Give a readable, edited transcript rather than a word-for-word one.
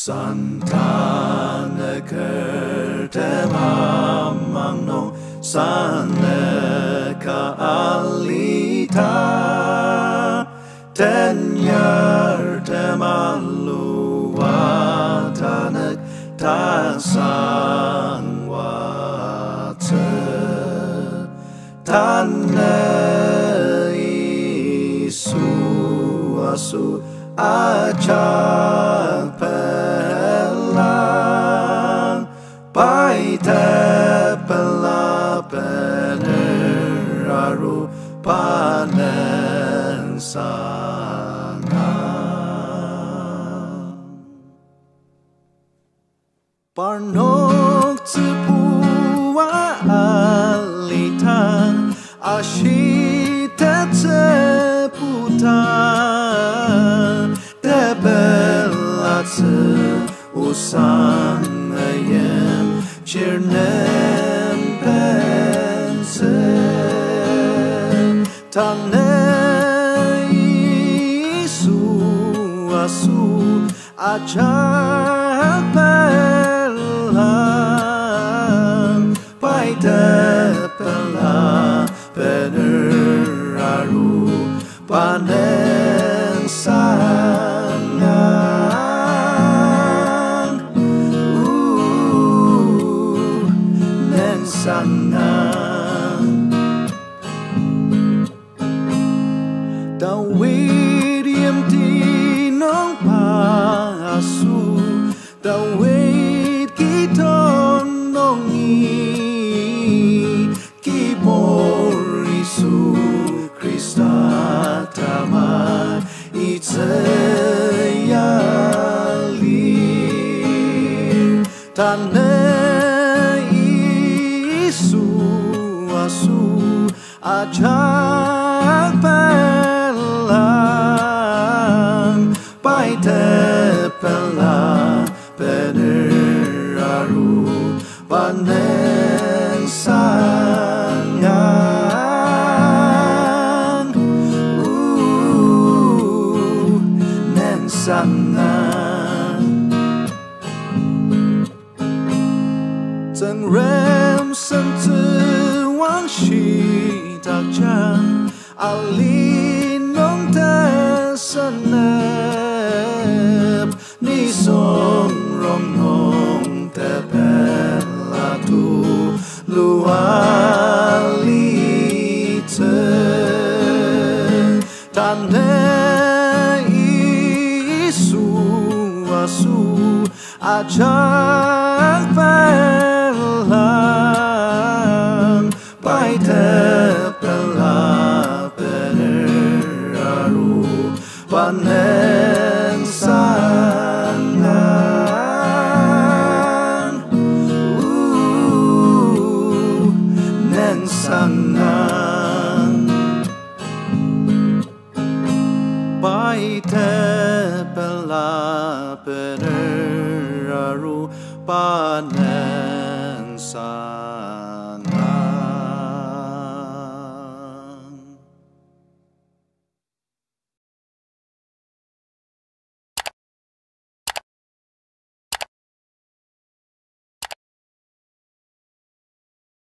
Tanukertem amangno Syne ka alita Tanukertem aluwatanek tasangwate Tane isu asu ajak pelang Pai tepela peneraru panen sana Parnok tepua alitan Ashita teputan Tebelatse Osangtajung Ken pense Tane isu asu ajak pelang Pai tepela peneraru panen sanang nen sanang Dawid yam di nong pasu Dawid kitong nongi Kiborisu Krista tama itseyalir Tane isu asu ajak pelang Pai tepela peneraru panen sangang nen sangang Zeng rem sen tuang shi tak jang Ali nong tesenep Ni song rong nong tepela tu lualite Tane isu asu ajak pelang Pai tepela peneraru panen sangang nen sangang Pai tepela peneraru panen sangang